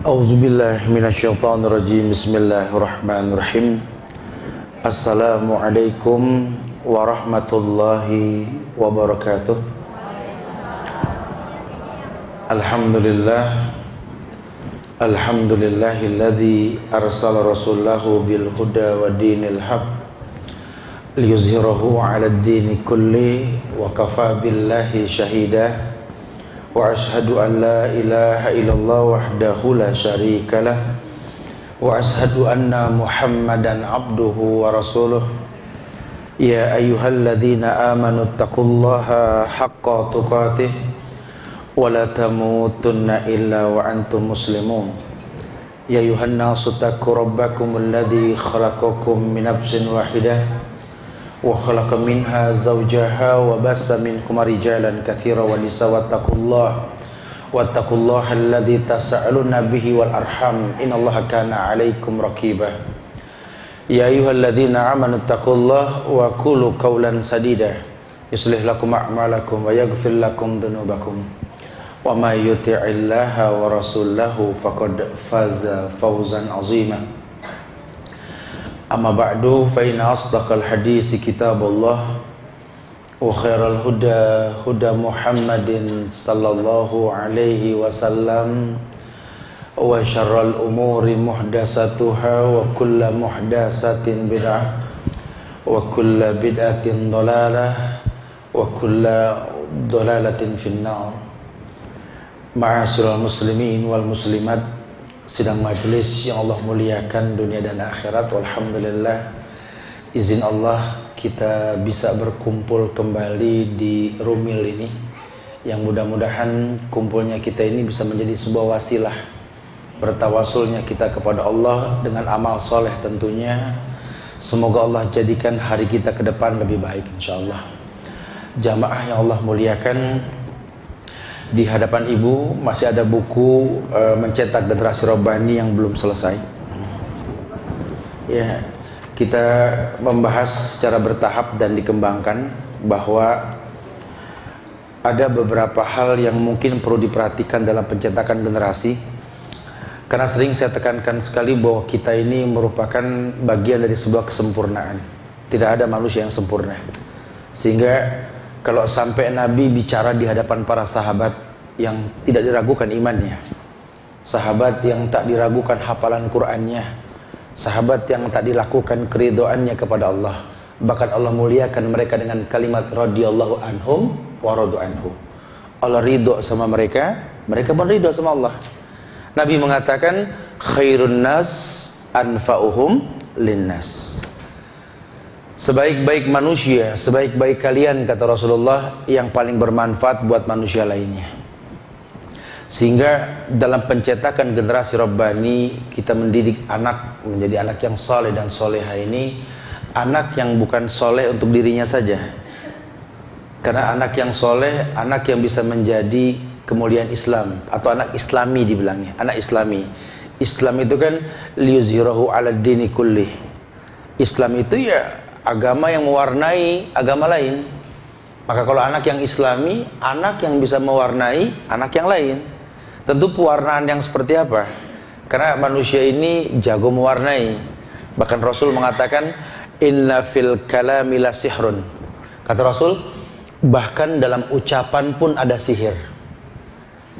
A'udzubillahi minasyaitonirrajim. Bismillahirrahmanirrahim. Assalamualaikum warahmatullahi wabarakatuh. Alhamdulillah. Alhamdulillahilladzi arsala rasulahu bil huda wa dinil haq liyuzhirahu 'alad dini kulli wa kafa billahi shahida. Wa ashhadu an la ilaha illallah wahdahu la syarika lah wa ashhadu anna Muhammadan abduhu wa rasuluh. Ya ayyuhalladzina amanu taqullaha haqqa tuqatih wa la tamutunna illa wa antum muslimun. Ya ayyuhan nasu taqu rabbakumul ladzi khalaqakum min nafsin wahidah wa khalaqa minha zawjaha wa bassa minkum rijalan katsiran wa nisaa wattaqullaha alladzi tasaaluna bihi wal arham innallaha kana 'alaikum raqiba. Ya ayyuhalladzina amanu taqullaha wa qulu qawlan sadida yuslih lakum a'malakum wa yaghfir lakum dhunubakum wa may yuti'illaha wa rasulahu faqad faza fawzan 'azima. Amma ba'du, fa inna asdaqal hadisi kitabullah wa khairal huda huda Muhammadin sallallahu alaihi wasallam wa syarral umuri muhdasatuha wa kulla muhdasatin bid'ah wa kulla bid'atin dalalah wa kulla dalalatin finnar. Ma'asyiral muslimin wal muslimat, sidang majelis yang Allah muliakan dunia dan akhirat. Alhamdulillah, izin Allah kita bisa berkumpul kembali di Rumil ini, yang mudah-mudahan kumpulnya kita ini bisa menjadi sebuah wasilah bertawasulnya kita kepada Allah dengan amal soleh tentunya. Semoga Allah jadikan hari kita ke depan lebih baik insyaallah. Jamaah yang Allah muliakan, di hadapan ibu masih ada buku mencetak generasi Rabbani yang belum selesai. Ya, kita membahas secara bertahap dan dikembangkan bahwa ada beberapa hal yang mungkin perlu diperhatikan dalam pencetakan generasi. Karena sering saya tekankan sekali bahwa kita ini merupakan bagian dari sebuah kesempurnaan. Tidak ada manusia yang sempurna. Sehingga kalau sampai Nabi bicara di hadapan para sahabat yang tidak diragukan imannya, sahabat yang tak diragukan hafalan Qur'annya, sahabat yang tak dilakukan keridhoannya kepada Allah, bahkan Allah muliakan mereka dengan kalimat radhiyallahu anhum wa radu anhu. Allah ridho sama mereka, mereka pun ridho sama Allah. Nabi mengatakan khairun nas anfa'uhum linnas. Sebaik-baik manusia, sebaik-baik kalian, kata Rasulullah, yang paling bermanfaat buat manusia lainnya. Sehingga dalam pencetakan generasi Rabbani, kita mendidik anak menjadi anak yang soleh dan soleha ini, anak yang bukan soleh untuk dirinya saja. Karena anak yang soleh, anak yang bisa menjadi kemuliaan Islam, atau anak Islami dibilangnya, anak Islami. Islam itu kan liyuzhirahu 'alad dini kulli. Islam itu ya agama yang mewarnai agama lain. Maka kalau anak yang Islami, anak yang bisa mewarnai anak yang lain. Tentu pewarnaan yang seperti apa? Karena manusia ini jago mewarnai. Bahkan Rasul mengatakan inna fil kalami la sihrun. Kata Rasul, bahkan dalam ucapan pun ada sihir.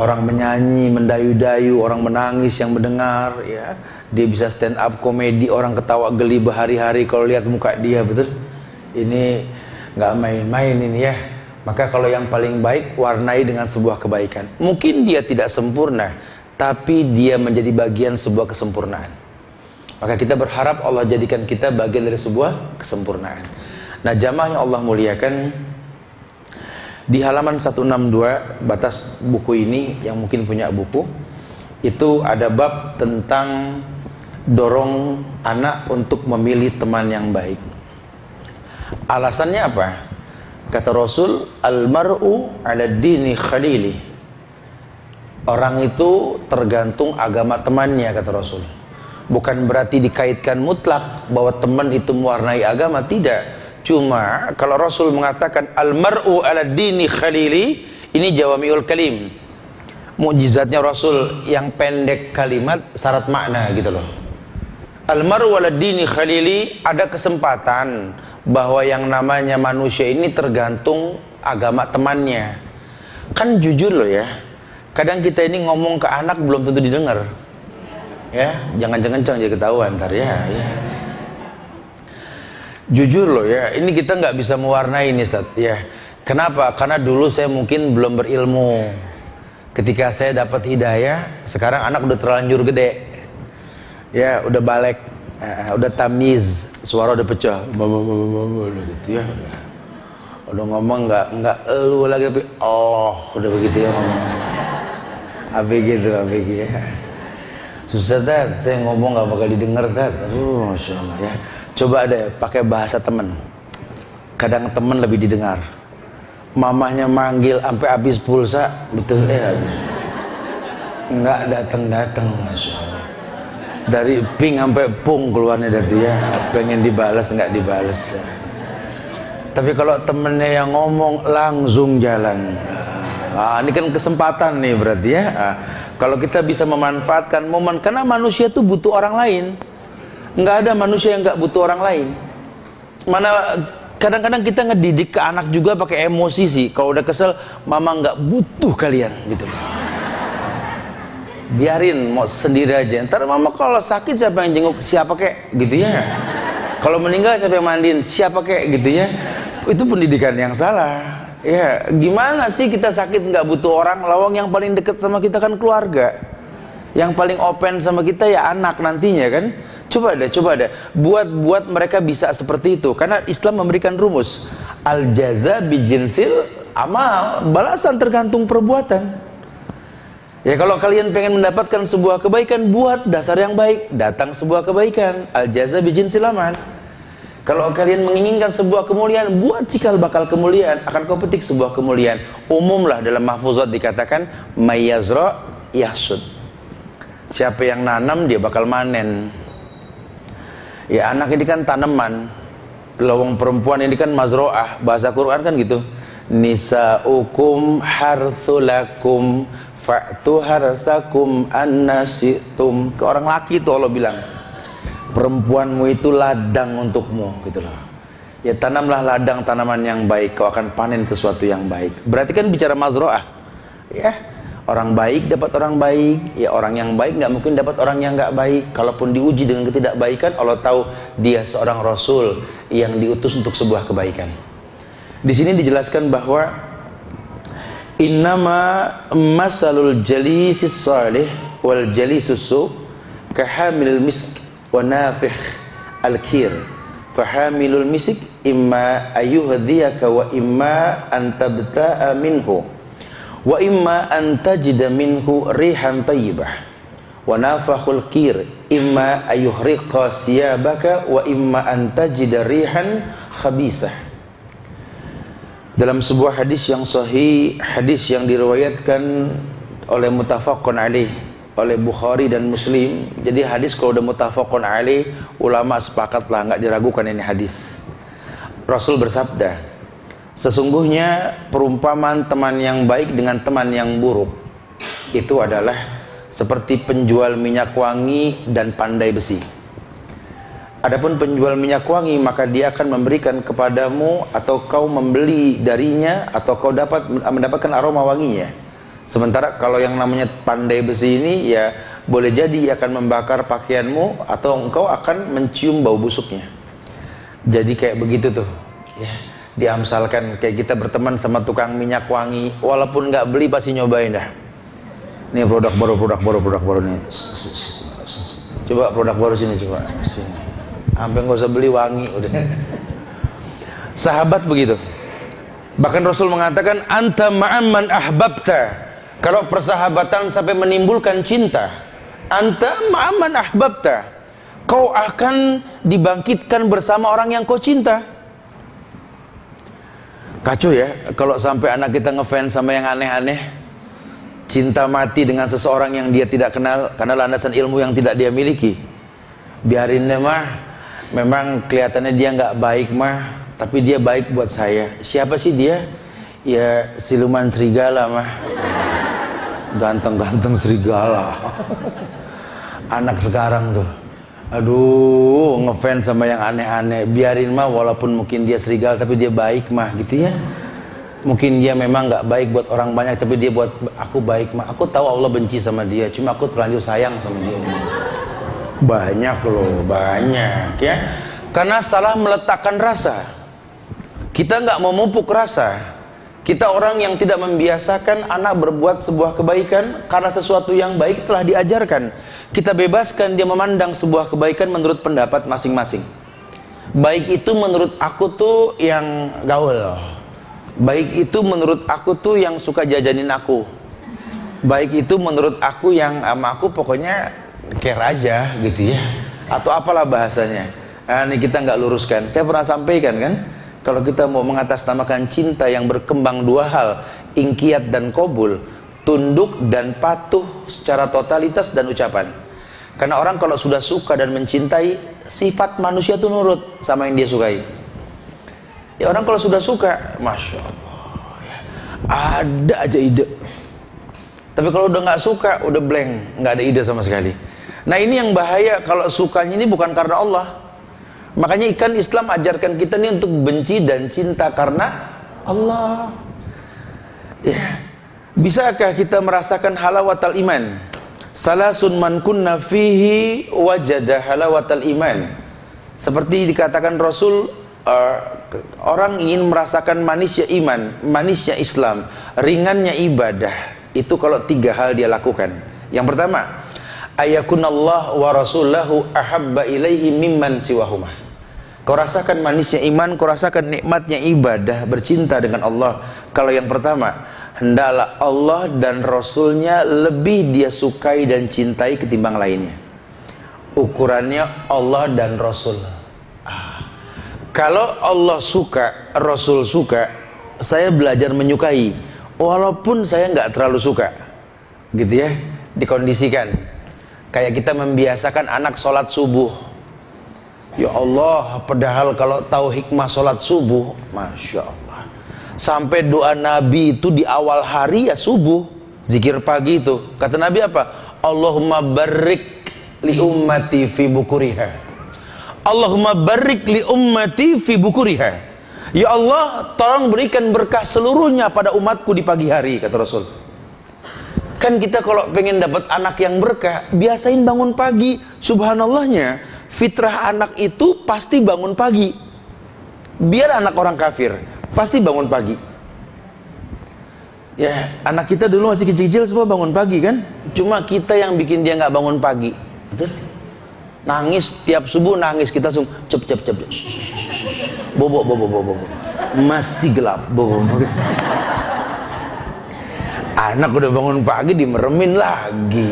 Orang menyanyi, mendayu-dayu, orang menangis yang mendengar, ya. Dia bisa stand up komedi, orang ketawa geli berhari-hari kalau lihat muka dia, betul? Ini nggak main-main ini ya. Maka kalau yang paling baik, warnai dengan sebuah kebaikan. Mungkin dia tidak sempurna, tapi dia menjadi bagian sebuah kesempurnaan. Maka kita berharap Allah jadikan kita bagian dari sebuah kesempurnaan. Nah, jamaah yang Allah muliakan, di halaman 162 batas buku ini, yang mungkin punya buku, itu ada bab tentang dorong anak untuk memilih teman yang baik. Alasannya apa? Kata Rasul, almar'u 'ala dini khalili. Orang itu tergantung agama temannya, kata Rasul. Bukan berarti dikaitkan mutlak bahwa teman itu mewarnai agama, tidak. Cuma kalau Rasul mengatakan almar'u 'ala dini khalili, ini jawami'ul kalim. mukjizatnya Rasul yang pendek kalimat syarat makna gitu loh. Almaru waladini khalili, ada kesempatan bahwa yang namanya manusia ini tergantung agama temannya. Kan jujur loh ya, kadang kita ini ngomong ke anak belum tentu didengar. Ya, jangan kencang jadi ketahuan ntar ya. Jujur loh ya, ini kita nggak bisa mewarnai ini Ustaz ya. Kenapa? Karena dulu saya mungkin belum berilmu. Ketika saya dapat hidayah, sekarang anak udah terlanjur gede. Ya, udah balik, udah tamiz, suara udah pecah, gitu ya. Udah ngomong nggak lu lagi, tapi Allah udah begitu ya ngomong. ABG ya. Susah Tat, saya ngomong nggak bakal didengar Tat. Aduh, Masya Allah ya. Coba deh pakai bahasa temen. Kadang temen lebih didengar. Mamahnya manggil sampai habis pulsa, betul ya. Nggak datang, Masya Allah. Dari ping sampai pung keluarnya dari ya, pengen dibalas nggak dibalas. Tapi kalau temennya yang ngomong langsung jalan. Ini kan kesempatan nih berarti ya. Kalau kita bisa memanfaatkan momen, karena manusia tuh butuh orang lain. Nggak ada manusia yang nggak butuh orang lain. Mana kadang-kadang kita ngedidik ke anak juga pakai emosi sih. Kalau udah kesel, mama nggak butuh kalian gitu. Biarin mau sendiri aja. Ntar mama kalau sakit siapa yang jenguk, siapa kek gitu ya. Kalau meninggal siapa yang mandiin, siapa kek gitu ya. Itu pendidikan yang salah. Ya gimana sih kita sakit nggak butuh orang, lawang yang paling dekat sama kita kan keluarga. Yang paling open sama kita ya anak nantinya kan. Coba deh buat mereka bisa seperti itu. Karena Islam memberikan rumus al jaza bijinsil amal, balasan tergantung perbuatan. Ya kalau kalian pengen mendapatkan sebuah kebaikan, buat dasar yang baik, datang sebuah kebaikan. Al jaza bijinsil amal. Kalau kalian menginginkan sebuah kemuliaan, buat cikal bakal kemuliaan, akan kau petik sebuah kemuliaan. Umumlah dalam mahfuzat dikatakan mayyazra yahsud. Siapa yang nanam dia bakal manen. Ya anak ini kan tanaman, lawang perempuan ini kan mazro'ah, bahasa Quran kan gitu. Nisa'ukum harthulakum fa'tu harsakum annasitum. Ke orang laki itu Allah bilang, perempuanmu itu ladang untukmu gitu loh. Ya tanamlah ladang tanaman yang baik, kau akan panen sesuatu yang baik. Berarti kan bicara mazro'ah. Ya, orang baik dapat orang baik. Ya orang yang baik nggak mungkin dapat orang yang nggak baik. Kalaupun diuji dengan ketidakbaikan, Allah tahu dia seorang rasul yang diutus untuk sebuah kebaikan. Di sini dijelaskan bahwa innama masalul jalisis salih wal jalisus su kahamilul misk wa nafih al-kir. Fahamilul misik imma ayuhdiyaka wa imma antabta'a minhu wa imma antajida minhu rihan tayyibah wa nafakhul kir imma ayuhriqa siyabaka wa imma antajida rihan khabisah. Dalam sebuah hadis yang sahih, hadis yang diriwayatkan oleh muttafaqun alaih oleh Bukhari dan Muslim. Jadi hadis kalau udah muttafaqun alaih, ulama sepakatlah, nggak diragukan ini hadis. Rasul bersabda, sesungguhnya perumpamaan teman yang baik dengan teman yang buruk itu adalah seperti penjual minyak wangi dan pandai besi. Adapun penjual minyak wangi, maka dia akan memberikan kepadamu atau kau membeli darinya atau kau mendapatkan aroma wanginya. Sementara kalau yang namanya pandai besi ini ya boleh jadi akan membakar pakaianmu atau engkau akan mencium bau busuknya. Jadi kayak begitu tuh ya, diamsalkan kayak kita berteman sama tukang minyak wangi, walaupun nggak beli pasti nyobain dah. Ini produk baru nih. Coba produk baru sini, coba sini. Sampai nggak usah beli wangi udah. Sahabat begitu. Bahkan Rasul mengatakan anta ma'amman ahbabta. Kalau persahabatan sampai menimbulkan cinta, anta ma'amman ahbabta, kau akan dibangkitkan bersama orang yang kau cinta. Kacau ya kalau sampai anak kita ngefans sama yang aneh-aneh, cinta mati dengan seseorang yang dia tidak kenal karena landasan ilmu yang tidak dia miliki. Biarin deh mah, memang kelihatannya dia nggak baik mah, tapi dia baik buat saya. Siapa sih dia? Ya siluman serigala mah. ganteng-ganteng serigala. Anak sekarang tuh, aduh, ngefans sama yang aneh-aneh. Biarin mah, walaupun mungkin dia serigala tapi dia baik mah gitu ya. Mungkin dia memang nggak baik buat orang banyak, tapi dia buat aku baik mah. Aku tahu Allah benci sama dia, cuma aku terlanjur sayang sama dia. Banyak loh, banyak ya. Karena salah meletakkan rasa. Kita nggak memupuk rasa. Kita orang yang tidak membiasakan anak berbuat sebuah kebaikan karena sesuatu yang baik telah diajarkan. Kita bebaskan dia memandang sebuah kebaikan menurut pendapat masing-masing. Baik itu menurut aku tuh yang gaul. Baik itu menurut aku tuh yang suka jajanin aku. Baik itu menurut aku yang sama aku pokoknya care aja gitu ya. Atau apalah bahasanya. Nah, ini kita nggak luruskan. Saya pernah sampaikan kan, kalau kita mau mengatasnamakan cinta yang berkembang dua hal, ingkiyat dan qabul, tunduk dan patuh secara totalitas dan ucapan. Karena orang kalau sudah suka dan mencintai, sifat manusia itu nurut sama yang dia sukai. Ya orang kalau sudah suka, Masya Allah ya, ada aja ide. Tapi kalau udah nggak suka, udah blank, nggak ada ide sama sekali. Nah ini yang bahaya, kalau sukanya ini bukan karena Allah. Makanya ikan Islam ajarkan kita nih untuk benci dan cinta karena Allah. Ya. Bisakah kita merasakan halawatal iman? Salasun man kunna fihi wajada halawatal iman. Seperti dikatakan Rasul, orang ingin merasakan manisnya iman, manisnya Islam, ringannya ibadah. Itu kalau tiga hal dia lakukan. Yang pertama, ayakunallah wa rasulahu ahabba ilaihi mimman siwahumah. Kau rasakan manisnya iman, kau rasakan nikmatnya ibadah, bercinta dengan Allah. Kalau yang pertama, hendaklah Allah dan Rasulnya lebih dia sukai dan cintai ketimbang lainnya. Ukurannya Allah dan Rasul. Kalau Allah suka, Rasul suka, saya belajar menyukai, walaupun saya nggak terlalu suka, gitu ya. Dikondisikan. Kayak kita membiasakan anak sholat subuh. Ya Allah, padahal kalau tahu hikmah sholat subuh, Masya Allah, sampai doa Nabi itu di awal hari ya subuh, zikir pagi itu, kata Nabi apa? Allahumma barik li ummati fi bukuriha. Allahumma barik li ummati fi bukuriha. Ya Allah, tolong berikan berkah seluruhnya pada umatku di pagi hari, kata Rasul. Kan kita kalau pengen dapat anak yang berkah, biasain bangun pagi. Subhanallahnya, fitrah anak itu pasti bangun pagi. Biar anak orang kafir, pasti bangun pagi. Ya, anak kita dulu masih kecil-kecil semua bangun pagi kan? Cuma kita yang bikin dia nggak bangun pagi. Betul? Nangis tiap subuh, nangis kita langsung cep. Bobo. Masih gelap, bobo. Anak udah bangun pagi dimeremin lagi.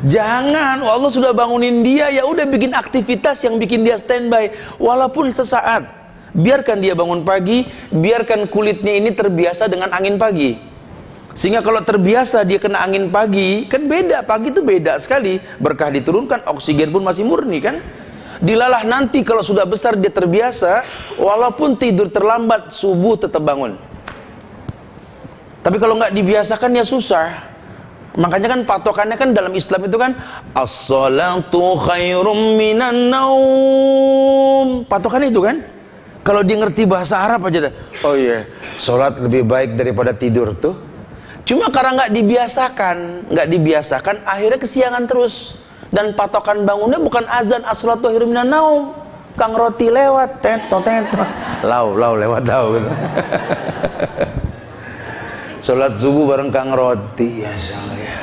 Jangan, Allah sudah bangunin dia, ya udah bikin aktivitas yang bikin dia standby, walaupun sesaat. Biarkan dia bangun pagi, biarkan kulitnya ini terbiasa dengan angin pagi. Sehingga kalau terbiasa dia kena angin pagi, kan beda, pagi itu beda sekali. Berkah diturunkan, oksigen pun masih murni kan. Dilalah nanti kalau sudah besar dia terbiasa, walaupun tidur terlambat, subuh tetap bangun. Tapi kalau nggak dibiasakan ya susah. Makanya kan patokannya kan dalam Islam itu kan as-salatu khairum minan naum. Patokan itu kan. Kalau dia ngerti bahasa Arab aja dah. Oh iya, salat lebih baik daripada tidur tuh. Cuma karena nggak dibiasakan, akhirnya kesiangan terus. Dan patokan bangunnya bukan azan as-salatu khairum minan naum. Kang roti lewat, teto. Lau lewat lau gitu. Sholat subuh bareng Kang Roti, ya salah ya.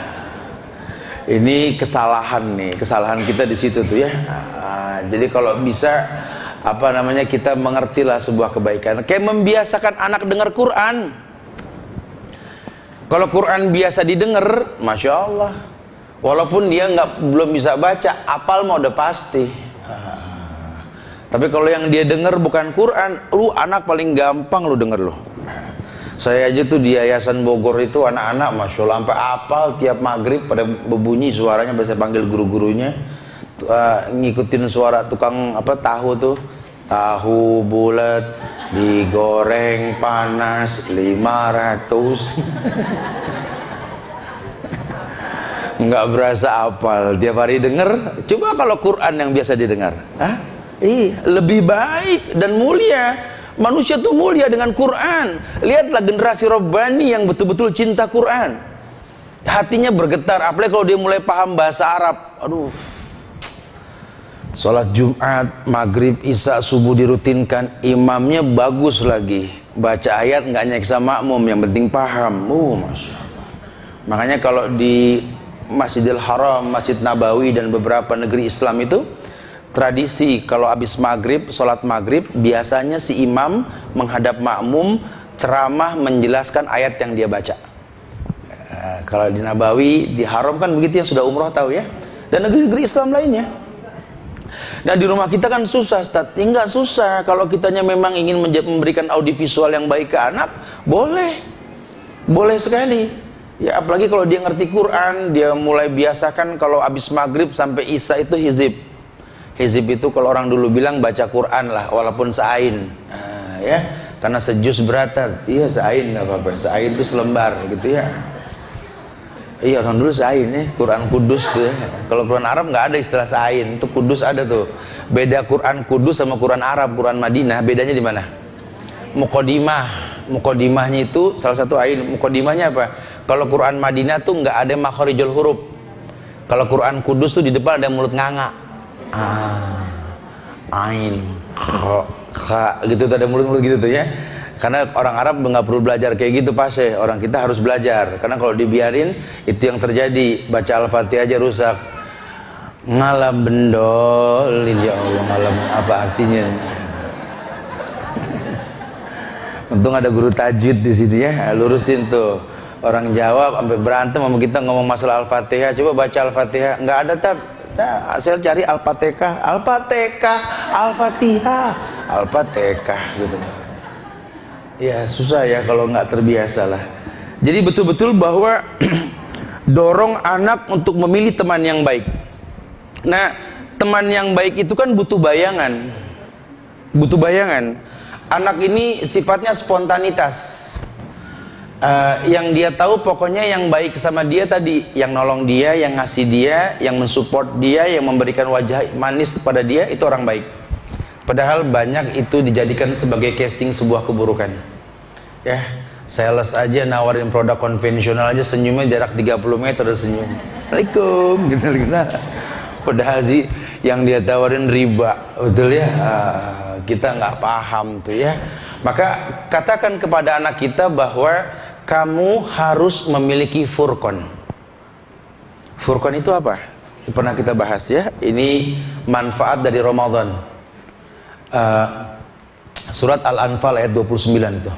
Ini kesalahan kita di situ tuh ya. Jadi kalau bisa kita mengertilah sebuah kebaikan. Kayak membiasakan anak dengar Quran. Kalau Quran biasa didengar, Masya Allah. Walaupun dia belum bisa baca, apal mah udah pasti. Tapi kalau yang dia dengar bukan Quran, lu anak paling gampang lu denger lu. Saya aja tuh di Yayasan Bogor itu anak-anak Masya Allah sampai apal tiap maghrib pada berbunyi suaranya, bisa panggil guru-gurunya, ngikutin suara tukang tahu bulat digoreng panas 500. nggak berasa hafal, tiap hari denger. Coba kalau Quran yang biasa didengar, lebih baik dan mulia. Manusia tuh mulia dengan Quran. Lihatlah generasi Rabbani yang betul-betul cinta Quran, hatinya bergetar. Apalagi kalau dia mulai paham bahasa Arab, aduh. Sholat Jumat, Maghrib, Isya, Subuh dirutinkan, imamnya bagus lagi, baca ayat nggak nyeksa makmum, yang penting paham. Masya Allah. Makanya kalau di Masjidil Haram, Masjid Nabawi dan beberapa negeri Islam itu tradisi kalau habis Maghrib, sholat Maghrib, biasanya si imam menghadap makmum ceramah menjelaskan ayat yang dia baca. Kalau di Nabawi, di Haram kan begitu, yang sudah umroh tahu ya, dan negeri-negeri Islam lainnya. Nah di rumah kita kan susah, Ustaz. Enggak susah, kalau kitanya memang ingin memberikan audiovisual yang baik ke anak, boleh sekali ya. Apalagi kalau dia ngerti Quran, dia mulai biasakan kalau habis Maghrib sampai Isya itu hizib itu kalau orang dulu bilang baca Quran lah, walaupun seain, ya, karena sejus beratat, iya seain nggak apa-apa, seain itu selembar gitu ya. Iya, orang dulu sain ya, Quran Kudus tuh ya. Kalau Quran Arab nggak ada istilah sain, itu Kudus ada tuh. Beda Quran Kudus sama Quran Arab, Quran Madinah, bedanya di mana? Muqaddimahnya itu salah satu ain. Muqaddimahnya apa? Kalau Quran Madinah tuh nggak ada makharijul huruf. Kalau Quran Kudus tuh di depan ada mulut nganga. Ain, kha, gitu tuh, ada mulut-mulut gitu tuh ya. Karena orang Arab nggak perlu belajar kayak gitu pasti, orang kita harus belajar. Karena kalau dibiarin itu yang terjadi, baca Al-Fatihah aja rusak. Ngalam bendol, ya Allah, ngalam apa artinya? Untung ada guru tajwid di sini ya, lurusin tuh. Orang jawab sampai berantem sama kita ngomong masalah Al-Fatihah. Coba baca Al-Fatihah, nggak ada tab. Nah, saya cari Al-Fatihah, Al-Fatihah gitu. Ya susah ya kalau nggak terbiasa lah. Jadi betul-betul bahwa dorong anak untuk memilih teman yang baik. Nah, teman yang baik itu kan butuh bayangan. Anak ini sifatnya spontanitas. Yang dia tahu pokoknya yang baik sama dia tadi, yang nolong dia, yang ngasih dia, yang mensupport dia, yang memberikan wajah manis kepada dia, itu orang baik. Padahal banyak itu dijadikan sebagai casing sebuah keburukan. Ya, sales aja nawarin produk konvensional aja senyumnya jarak 30 meter udah senyum. Assalamualaikum gitu. Padahal sih yang dia tawarin riba, betul ya. Kita nggak paham tuh ya. Maka katakan kepada anak kita bahwa kamu harus memiliki furqan. Furqan itu apa? Pernah kita bahas ya. Ini manfaat dari Ramadan. Surat Al-Anfal ayat 29 itu.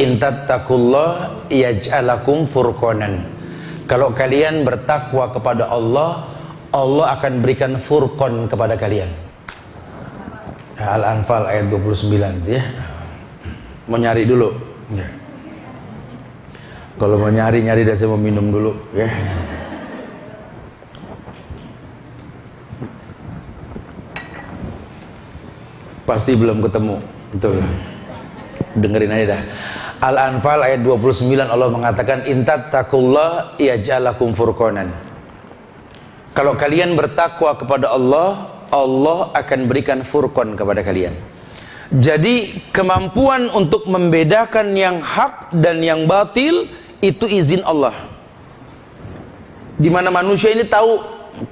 In tattaqullah yaj'alakum furqanan. Kalau kalian bertakwa kepada Allah, Allah akan berikan furqan kepada kalian. Al-Anfal ayat 29 itu ya. Mau nyari dulu ya. Kalau mau nyari dah, saya mau minum dulu ya. Pasti belum ketemu, betul. Dengerin aja dah. Al-Anfal ayat 29, Allah mengatakan intattaqullah yaj'alakum furqanan. Kalau kalian bertakwa kepada Allah, Allah akan berikan furqan kepada kalian. Jadi kemampuan untuk membedakan yang hak dan yang batil itu izin Allah. Dimana manusia ini tahu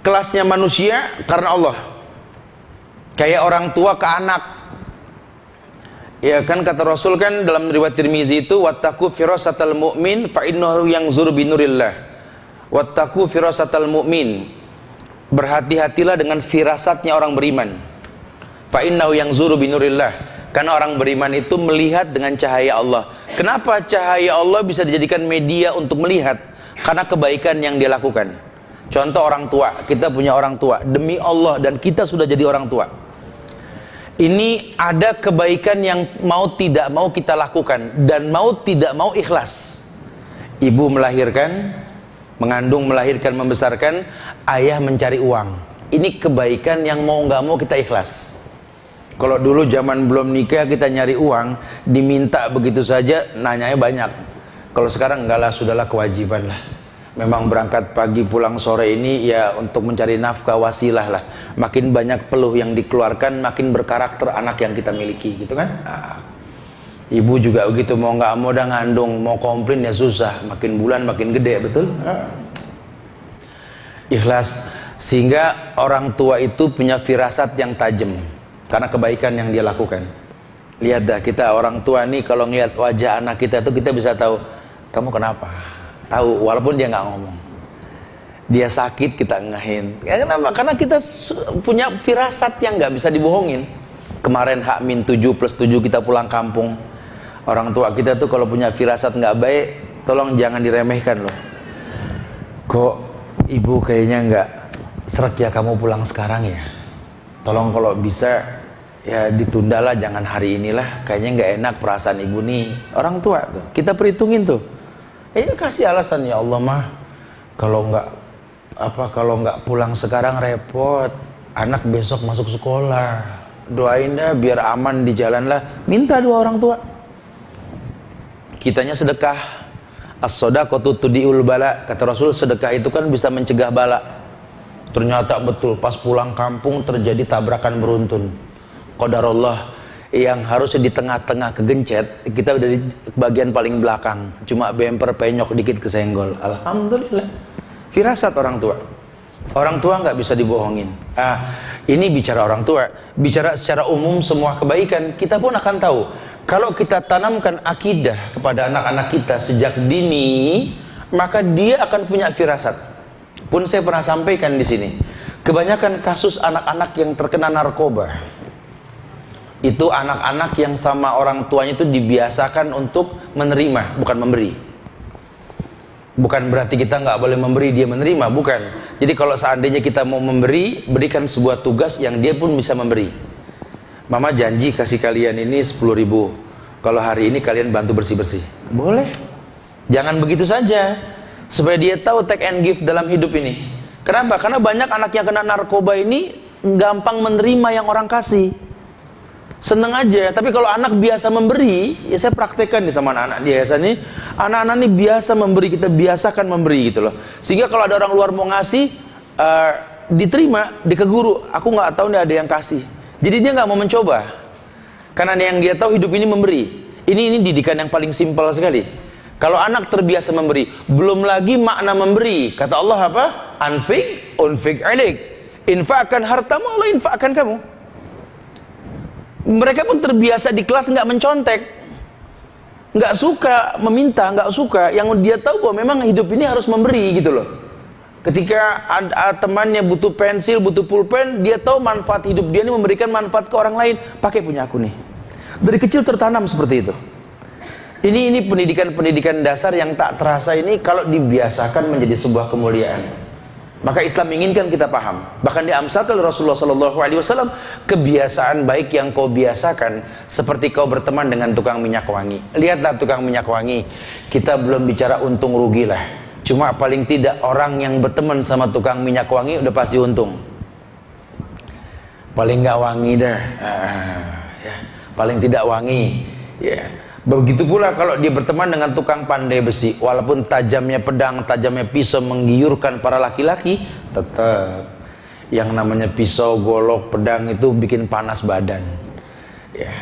kelasnya manusia karena Allah. Kayak orang tua ke anak. Ya kan kata Rasul kan dalam riwayat Tirmizi itu wattaqu firasatal mu'min fa innahu yanzur binurillah. Wattaqu firasatal mu'min. Berhati-hatilah dengan firasatnya orang beriman. Fa innahu yanzur binurillah. Karena orang beriman itu melihat dengan cahaya Allah. Kenapa cahaya Allah bisa dijadikan media untuk melihat? Karena kebaikan yang dia lakukan. Contoh orang tua, kita punya orang tua demi Allah dan kita sudah jadi orang tua. Ini ada kebaikan yang mau tidak mau kita lakukan dan mau tidak mau ikhlas. Ibu melahirkan, mengandung, melahirkan, membesarkan, ayah mencari uang. Ini kebaikan yang mau nggak mau kita ikhlas. Kalau dulu zaman belum nikah kita nyari uang, diminta begitu saja, nanyanya banyak. Kalau sekarang enggak lah, sudahlah kewajiban lah. Memang berangkat pagi pulang sore ini ya untuk mencari nafkah, wasilah lah. Makin banyak peluh yang dikeluarkan, makin berkarakter anak yang kita miliki, gitu kan? Ibu juga begitu, mau nggak mau udah ngandung, mau komplain ya susah. Makin bulan makin gede, betul? Ikhlas. Sehingga orang tua itu punya firasat yang tajam karena kebaikan yang dia lakukan. Lihat dah, kita orang tua nih kalau ngeliat wajah anak kita tuh kita bisa tahu, kamu kenapa? Tahu walaupun dia nggak ngomong. Dia sakit kita ngahin. Ya, kenapa? Karena kita punya firasat yang nggak bisa dibohongin. Kemarin H-7+7 kita pulang kampung. Orang tua kita tuh kalau punya firasat nggak baik, tolong jangan diremehkan loh. Kok ibu kayaknya nggak srek ya kamu pulang sekarang ya? Tolong kalau bisa ya ditundalah, jangan hari inilah. Kayaknya nggak enak perasaan ibu nih. Orang tua tuh kita perhitungin tuh. Kasih alasan, ya Allah mah kalau nggak pulang sekarang repot. Anak besok masuk sekolah. Doain dah biar aman di jalan lah. Minta doa orang tua. Kitanya sedekah. As-shadaqatu tudhi'ul bala. Kata Rasul, sedekah itu kan bisa mencegah bala. Ternyata betul, pas pulang kampung terjadi tabrakan beruntun. Qadarullah, yang harusnya di tengah-tengah kegencet, kita udah di bagian paling belakang. Cuma bemper penyok dikit kesenggol. Alhamdulillah. Firasat orang tua. Orang tua nggak bisa dibohongin. Ini bicara orang tua. Bicara secara umum semua kebaikan, kita pun akan tahu. Kalau kita tanamkan akidah kepada anak-anak kita sejak dini, maka dia akan punya firasat. Pun saya pernah sampaikan di sini, kebanyakan kasus anak-anak yang terkena narkoba itu anak-anak yang sama orang tuanya itu dibiasakan untuk menerima, bukan memberi. Bukan berarti kita nggak boleh memberi, dia menerima, bukan. Jadi kalau seandainya kita mau memberi, berikan sebuah tugas yang dia pun bisa memberi. Mama janji kasih kalian ini 10.000. Kalau hari ini kalian bantu bersih-bersih. Boleh. Jangan begitu saja. Supaya dia tahu take and give dalam hidup ini. Kenapa? Karena banyak anak yang kena narkoba ini gampang menerima yang orang kasih. Seneng aja. Tapi kalau anak biasa memberi, ya saya praktekkan nih sama anak-anak biasa nih. Anak-anak ini biasa memberi, kita biasakan memberi gitu loh. Sehingga kalau ada orang luar mau ngasih, diterima, dikeguru. Aku nggak tahu nih ada yang kasih. Jadi dia nggak mau mencoba, karena yang dia tahu hidup ini memberi. Ini didikan yang paling simpel sekali. Kalau anak terbiasa memberi, belum lagi makna memberi. Kata Allah apa? Unfik alik. Infakkan hartamu, Allah infakkan kamu. Mereka pun terbiasa di kelas nggak mencontek, nggak suka meminta, nggak suka. Yang dia tahu bahwa memang hidup ini harus memberi gitu loh. Ketika temannya butuh pensil, butuh pulpen, dia tahu manfaat hidup dia ini memberikan manfaat ke orang lain. Pakai punya aku nih. Dari kecil tertanam seperti itu. Ini pendidikan dasar yang tak terasa ini kalau dibiasakan menjadi sebuah kemuliaan. Maka Islam inginkan kita paham. Bahkan diamsalkan Rasulullah SAW, kebiasaan baik yang kau biasakan seperti kau berteman dengan tukang minyak wangi. Lihatlah tukang minyak wangi. Kita belum bicara untung rugi lah. Cuma paling tidak orang yang berteman sama tukang minyak wangi udah pasti untung. Paling nggak wangi dah, ya. Paling tidak wangi. Ya. Begitu pula kalau dia berteman dengan tukang pandai besi, walaupun tajamnya pedang, tajamnya pisau menggiurkan para laki-laki, tetap yang namanya pisau, golok, pedang itu bikin panas badan. Ya.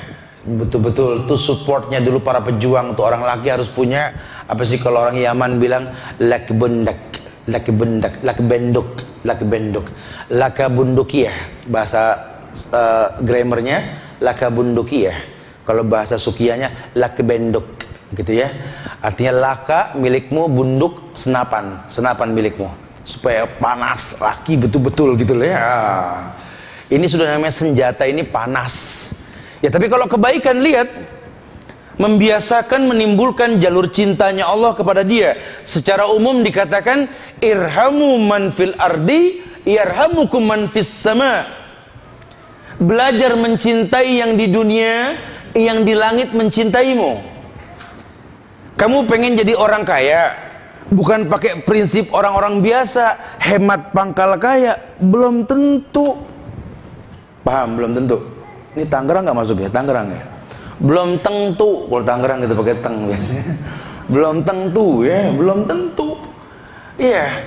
Betul-betul tuh supportnya dulu para pejuang, tuh orang laki harus punya apa sih kalau orang Yaman bilang lakbundak, lakabundukiyah, bahasa grammarnya lakabundukiyah. Kalau bahasa Sukiyanya lakbenduk gitu ya. Artinya laka milikmu, bunduk senapan milikmu, supaya panas laki betul-betul gitu loh ya. Ini sudah namanya senjata, ini panas. Ya tapi kalau kebaikan, lihat, membiasakan menimbulkan jalur cintanya Allah kepada dia. Secara umum dikatakan irhamu man fil ardi yarhamukum man fis sama. Belajar mencintai yang di dunia, yang di langit mencintaimu. Kamu pengen jadi orang kaya, bukan pakai prinsip orang-orang biasa, hemat pangkal kaya, belum tentu. Paham? Belum tentu. Ini Tangerang nggak masuk ya? Tangerang ya? Belum tentu. Kalau Tangerang kita pakai teng biasanya. Belum tentu ya, belum tentu. Iya,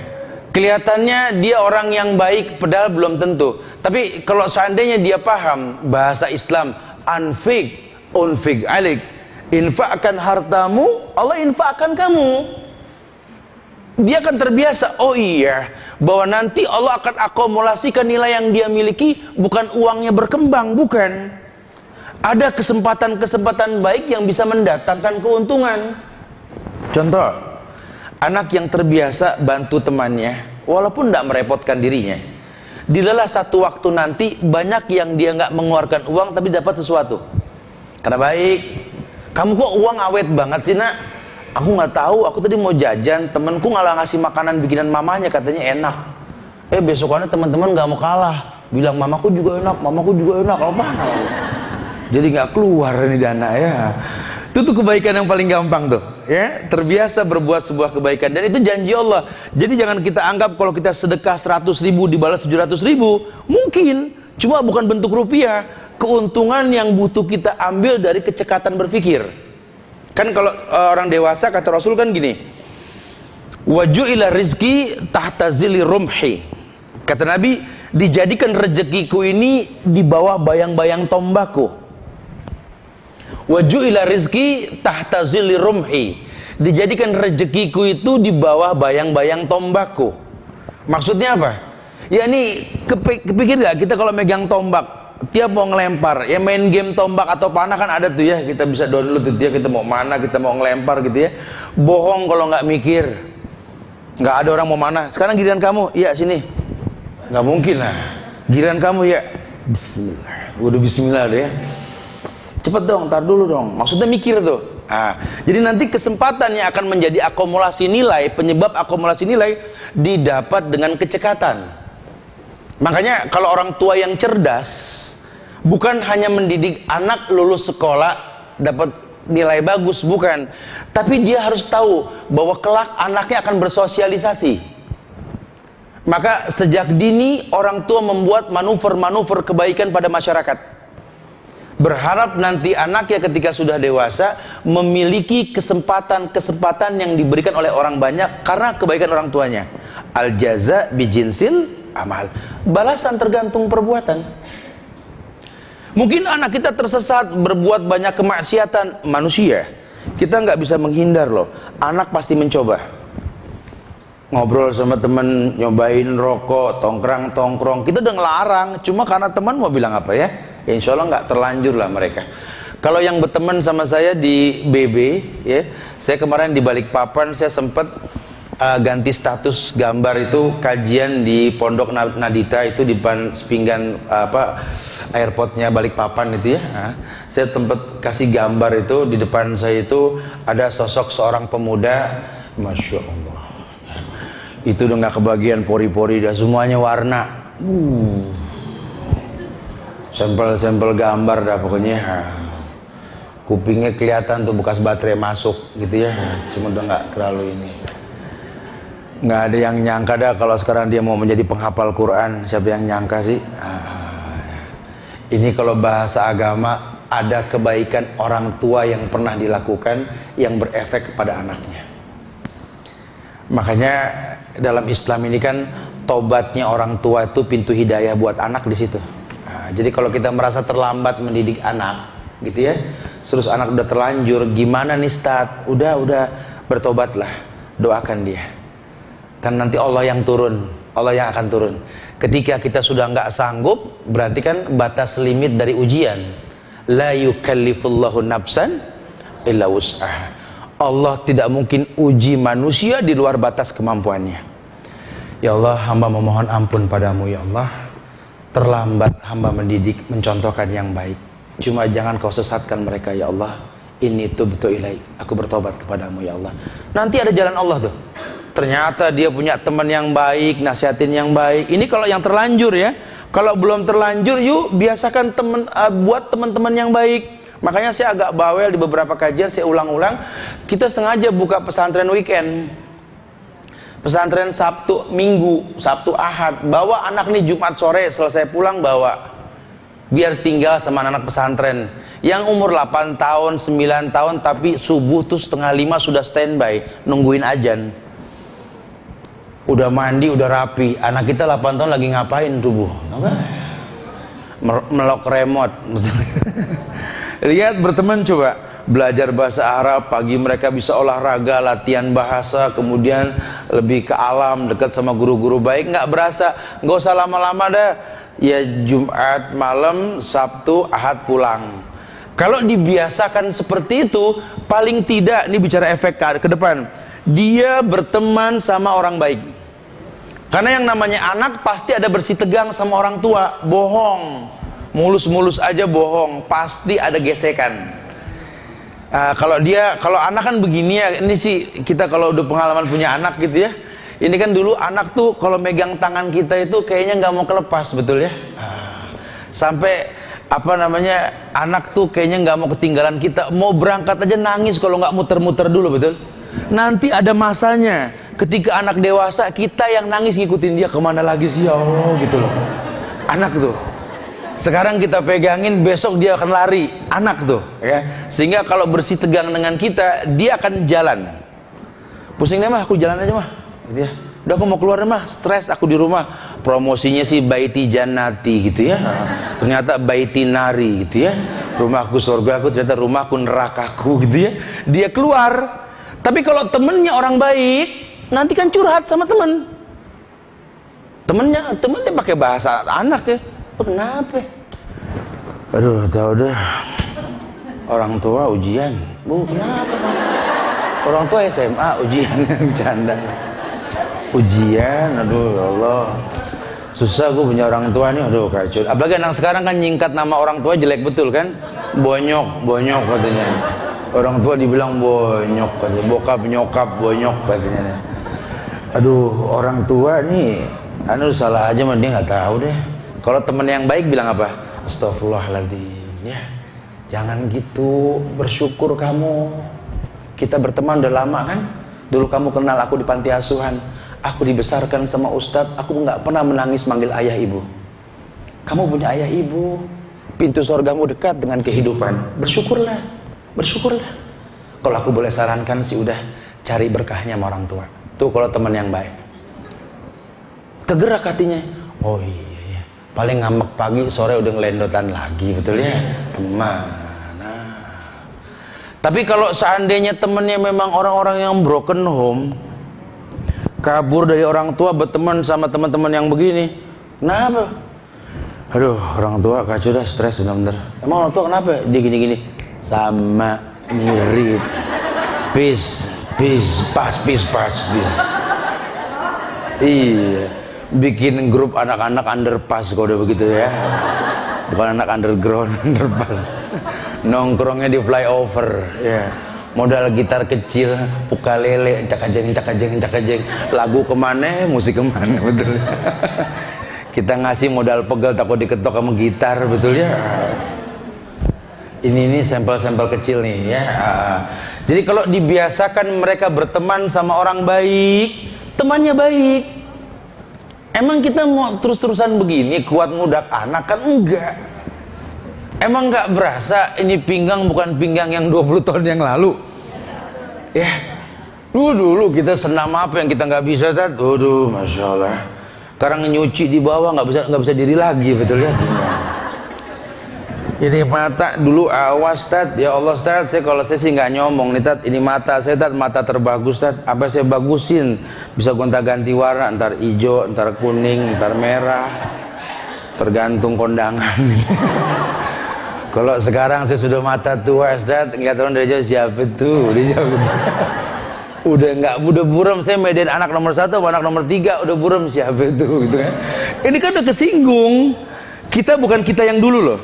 kelihatannya dia orang yang baik padahal belum tentu. Tapi kalau seandainya dia paham bahasa Islam, anfik unfik alik, infakkan hartamu, Allah infakkan kamu. Dia akan terbiasa, oh iya, bahwa nanti Allah akan akumulasikan nilai yang dia miliki, bukan uangnya berkembang, bukan. Ada kesempatan-kesempatan baik yang bisa mendatangkan keuntungan. Contoh, anak yang terbiasa bantu temannya, walaupun tidak merepotkan dirinya, dilalah satu waktu nanti banyak yang dia nggak mengeluarkan uang tapi dapat sesuatu. Karena baik, kamu kok uang awet banget sih nak? Aku nggak tahu, aku tadi mau jajan, temenku ngalah ngasih makanan bikinan mamanya, katanya enak. Besokannya teman-teman nggak mau kalah, bilang mamaku juga enak, apa? Jadi nggak keluar nih dana ya. Itu tuh kebaikan yang paling gampang tuh, ya. Terbiasa berbuat sebuah kebaikan, dan itu janji Allah. Jadi jangan kita anggap kalau kita sedekah 100.000 dibalas 700.000, mungkin cuma bukan bentuk rupiah. Keuntungan yang butuh kita ambil dari kecekatan berpikir. Kan kalau orang dewasa, kata Rasul kan gini, waju'ila rizki tahta zili rumhi. Kata Nabi, dijadikan rezekiku ini di bawah bayang-bayang tombakku. Waju'ila rizki tahta zili rumhi, dijadikan rezekiku itu di bawah bayang-bayang tombakku. Maksudnya apa? Ya ini kepikir gak kita kalau megang tombak, tiap mau ngelempar, ya main game tombak atau panah kan ada tuh ya, kita bisa download itu ya, kita mau mana, kita mau ngelempar gitu ya. Bohong kalau nggak mikir, nggak ada orang mau mana. Sekarang giliran kamu, iya sini, nggak mungkin lah. Giliran kamu ya, Bismillah, udah Bismillah deh ya. Cepet dong, tar dulu dong. Maksudnya mikir tuh. Jadi nanti kesempatan yang akan menjadi akumulasi nilai, penyebab akumulasi nilai didapat dengan kecekatan. Makanya kalau orang tua yang cerdas, bukan hanya mendidik anak lulus sekolah dapat nilai bagus, bukan, tapi dia harus tahu bahwa kelak anaknya akan bersosialisasi. Maka sejak dini orang tua membuat manuver-manuver kebaikan pada masyarakat, berharap nanti anaknya ketika sudah dewasa memiliki kesempatan-kesempatan yang diberikan oleh orang banyak karena kebaikan orang tuanya. Al jaza bijinsil amal, balasan tergantung perbuatan. Mungkin anak kita tersesat, berbuat banyak kemaksiatan, manusia, kita nggak bisa menghindar loh. Anak pasti mencoba, ngobrol sama temen, nyobain rokok, tongkrong, kita udah ngelarang, cuma karena teman mau bilang apa ya, ya insya Allah nggak terlanjur lah mereka. Kalau yang berteman sama saya di BB, ya, saya kemarin di Balikpapan, saya sempat ganti status gambar itu kajian di Pondok Nadita itu di depan sepinggan airportnya Balikpapan itu ya. Saya tempat kasih gambar itu, di depan saya itu ada sosok seorang pemuda, Masya Allah, itu udah nggak kebagian pori-pori, dah semuanya warna, sampel-sampel gambar dah pokoknya. Kupingnya kelihatan tuh bekas baterai masuk gitu ya, cuma udah nggak terlalu ini. Nggak ada yang nyangka dah kalau sekarang dia mau menjadi penghafal Quran. Siapa yang nyangka sih? Ini kalau bahasa agama, ada kebaikan orang tua yang pernah dilakukan yang berefek kepada anaknya. Makanya dalam Islam ini kan tobatnya orang tua itu pintu hidayah buat anak di situ. Jadi kalau kita merasa terlambat mendidik anak, gitu ya, terus anak udah terlanjur, gimana nih Ustaz? Udah bertobatlah, doakan dia. Kan nanti Allah yang turun, Allah yang akan turun. Ketika kita sudah nggak sanggup, berarti kan batas limit dari ujian. La yukallifullahu nafsan illa wus'aha. Allah tidak mungkin uji manusia di luar batas kemampuannya. Ya Allah, hamba memohon ampun padamu ya Allah. Terlambat hamba mendidik, mencontohkan yang baik. Cuma jangan kau sesatkan mereka ya Allah. Ini tubtu ilaik, aku bertobat kepadamu ya Allah. Nanti ada jalan Allah tuh. Ternyata dia punya teman yang baik, nasihatin yang baik. Ini kalau yang terlanjur ya. Kalau belum terlanjur, yuk biasakan buat teman-teman yang baik. Makanya saya agak bawel di beberapa kajian, saya ulang-ulang. Kita sengaja buka pesantren weekend, pesantren Sabtu Minggu, Sabtu Ahad. Bawa anak nih Jumat sore selesai pulang bawa, biar tinggal sama anak pesantren yang umur 8 tahun, 9 tahun, tapi subuh tuh 4:30 sudah standby nungguin azan. udah mandi, udah rapi. Anak kita 8 tahun lagi ngapain tubuh? Melok remote. Lihat, berteman coba, belajar bahasa Arab, pagi mereka bisa olahraga, latihan bahasa, kemudian lebih ke alam, dekat sama guru-guru baik, nggak berasa, nggak usah lama-lama dah. Ya Jumat malam, Sabtu, Ahad pulang. Kalau dibiasakan seperti itu, paling tidak, ini bicara efek ke depan, dia berteman sama orang baik. Karena yang namanya anak pasti ada bersih tegang sama orang tua, bohong, mulus-mulus aja bohong, pasti ada gesekan. Kalau anak kan begini ya, ini sih kita kalau udah pengalaman punya anak gitu ya. Ini kan dulu anak tuh kalau megang tangan kita itu kayaknya nggak mau kelepas, betul ya. Sampai apa namanya, anak tuh kayaknya nggak mau ketinggalan kita, mau berangkat aja nangis kalau nggak muter-muter dulu, betul. Nanti ada masanya ketika anak dewasa kita yang nangis ngikutin dia, kemana lagi sih ya Allah gitu loh. Anak tuh sekarang kita pegangin, besok dia akan lari, anak tuh ya. Sehingga kalau bersih tegang dengan kita, dia akan jalan. Pusing deh mah, aku jalan aja mah gitu ya. Udah aku mau keluar mah, stres aku di rumah. Promosinya sih baiti jannati gitu ya. Ternyata baiti nari gitu ya. Rumahku surgaku, ternyata rumahku nerakaku gitu ya. Dia keluar. Tapi kalau temennya orang baik, nanti kan curhat sama temen. Temennya pakai bahasa anak ya. Kenapa? Aduh, tahu deh. Orang tua ujian. Bu, kenapa? Orang tua SMA ujian, bercanda. Ujian, aduh ya Allah. Susah gue punya orang tua nih, aduh kacau. Apalagi anak sekarang kan nyingkat nama orang tua jelek betul kan? Bonyok katanya. Orang tua dibilang bonyok katanya, bokap nyokap bonyok katanya. Aduh, orang tua nih, salah aja mah dia nggak tahu deh. Kalau temen yang baik bilang apa? Astagfirullahaladzim ya. Jangan gitu, bersyukur kamu. Kita berteman udah lama kan? Dulu kamu kenal aku di panti asuhan. Aku dibesarkan sama ustadz, aku nggak pernah menangis manggil ayah ibu. Kamu punya ayah ibu, pintu surgamu dekat dengan kehidupan. Bersyukurlah. Kalau aku boleh sarankan sih udah cari berkahnya sama orang tua. Tuh kalau teman yang baik. Tergerak hatinya. Oh iya. Paling ngambek pagi, sore udah ngelendotan lagi, betul ya? Kemana? Tapi kalau seandainya temennya memang orang-orang yang broken home, kabur dari orang tua, berteman sama teman-teman yang begini, kenapa? Aduh, orang tua kacau dah, stres bener-bener. Emang orang tua kenapa? Dia gini-gini, sama mirip, peace. Iya, bikin grup anak-anak underpass kalau udah begitu ya. Bukan anak underground, underpass. Nongkrongnya di flyover ya. Modal gitar kecil, ukulele, cak-cajeng, lagu kemana, musik kemana, betul. Kita ngasih modal pegel takut diketok sama gitar, betul ya. Ini sampel-sampel kecil nih ya. Jadi kalau dibiasakan mereka berteman sama orang baik, temannya baik. Emang kita mau terus-terusan begini, kuat ngudak anak kan? Enggak. Emang nggak berasa ini pinggang bukan pinggang yang 20 tahun yang lalu? Ya, dulu kita senam apa yang kita nggak bisa, Tat? Waduh, masya Allah. Sekarang nyuci di bawah nggak bisa diri lagi, betul ya? Ini mata dulu awas, Tat. Ya Allah, Tat. Kalau saya sih nggak nyomong nih, Tat. Ini mata saya, Tat. Mata terbagus, Tat. Apa saya bagusin? Bisa gonta-ganti warna, ntar hijau, ntar kuning, ntar merah. Tergantung kondangan. Kalau sekarang saya sudah mata tua, Ustaz, ngeliat orang dari jauh, siapa tuh? Udah buram, saya medan anak nomor 1 atau anak nomor 3, udah buram, siapa tuh gitu kan. Ini kan udah kesinggung. Kita bukan kita yang dulu loh.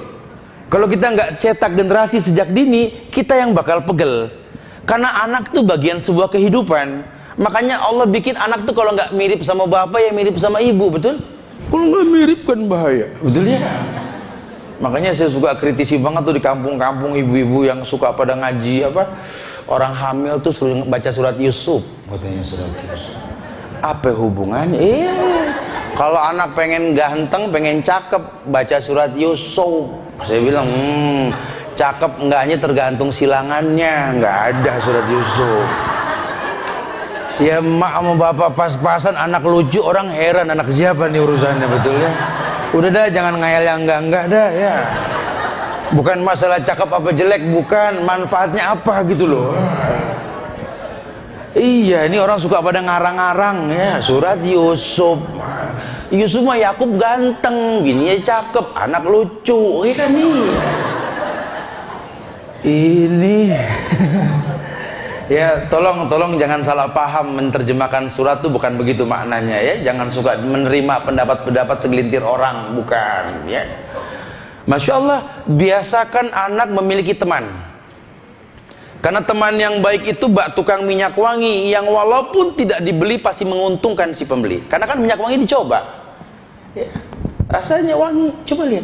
Kalau kita nggak cetak generasi sejak dini, kita yang bakal pegel. Karena anak tuh bagian sebuah kehidupan. Makanya Allah bikin anak tuh kalau nggak mirip sama bapak, ya mirip sama ibu, betul? Kalau nggak mirip kan bahaya, betul ya? Makanya saya suka kritisi banget tuh di kampung-kampung ibu-ibu yang suka pada ngaji apa, orang hamil tuh suruh baca surat Yusuf, katanya surat Yusuf. Apa hubungannya? Kalau anak pengen ganteng, pengen cakep, baca surat Yusuf. Saya bilang, cakep enggaknya tergantung silangannya, nggak ada surat Yusuf. Ya mak sama bapak pas-pasan, anak lucu, orang heran anak siapa nih urusannya, betul ya. Udah dah, jangan ngayal yang enggak dah ya. Bukan masalah cakep apa jelek, bukan, manfaatnya apa gitu loh. Iya, ini orang suka pada ngarang-ngarang ya, surat Yusuf. Yusuf mah Yakub ganteng, gini ya cakep, anak lucu, ya kan nih. Ini ya, tolong jangan salah paham, menerjemahkan surat itu bukan begitu maknanya ya. Jangan suka menerima pendapat-pendapat segelintir orang, bukan ya. Masya Allah, biasakan anak memiliki teman. Karena teman yang baik itu bak tukang minyak wangi yang walaupun tidak dibeli pasti menguntungkan si pembeli. Karena kan minyak wangi dicoba ya, rasanya wangi, coba lihat,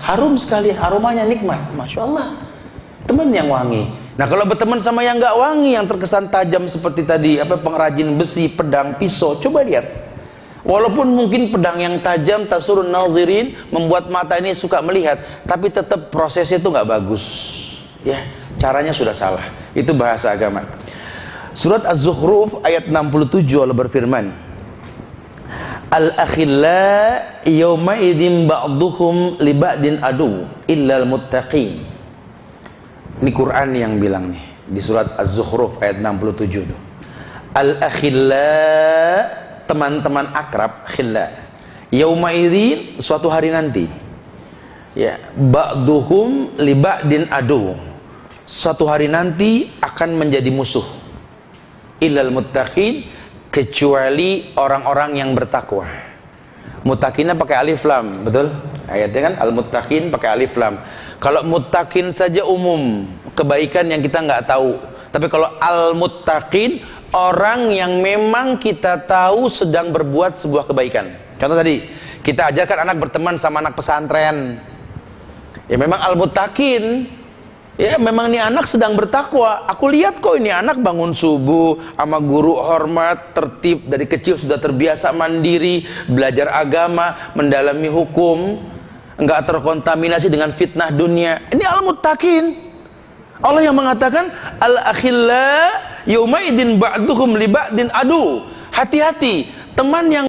harum sekali, aromanya nikmat. Masya Allah, teman yang wangi. Nah kalau berteman sama yang nggak wangi, yang terkesan tajam seperti tadi, apa, pengrajin besi, pedang, pisau, coba lihat. Walaupun mungkin pedang yang tajam, tasurun nazirin, membuat mata ini suka melihat, tapi tetap prosesnya itu nggak bagus. Ya, caranya sudah salah. Itu bahasa agama. Surat Az-Zukhruf ayat 67 Allah berfirman, Al-akhilla yawma idzin ba'duhum li ba'din adu illal muttaqin. Ini Quran yang bilang nih di surat Az-Zukhruf ayat 67 tuh. Al-akhilla, teman-teman akrab, khilla. Yauma idzin, suatu hari nanti. Ya, ba'duhum li ba'din adu. Suatu hari nanti akan menjadi musuh. Illal muttaqin, kecuali orang-orang yang bertakwa. Muttaqinnya pakai alif lam, betul? Ayatnya kan al-muttaqin pakai alif lam. Kalau muttaqin saja umum, kebaikan yang kita nggak tahu. Tapi kalau al-muttaqin, orang yang memang kita tahu sedang berbuat sebuah kebaikan. Contoh tadi, kita ajarkan anak berteman sama anak pesantren. Ya memang al-muttaqin. Ya memang ini anak sedang bertakwa. Aku lihat kok ini anak bangun subuh, sama guru hormat, tertib, dari kecil sudah terbiasa mandiri, belajar agama, mendalami hukum, enggak terkontaminasi dengan fitnah dunia. Ini al-muttaqin. Allah yang mengatakan al-akhilla yauma idzin ba'duhum li ba'din adu. Hati-hati, teman yang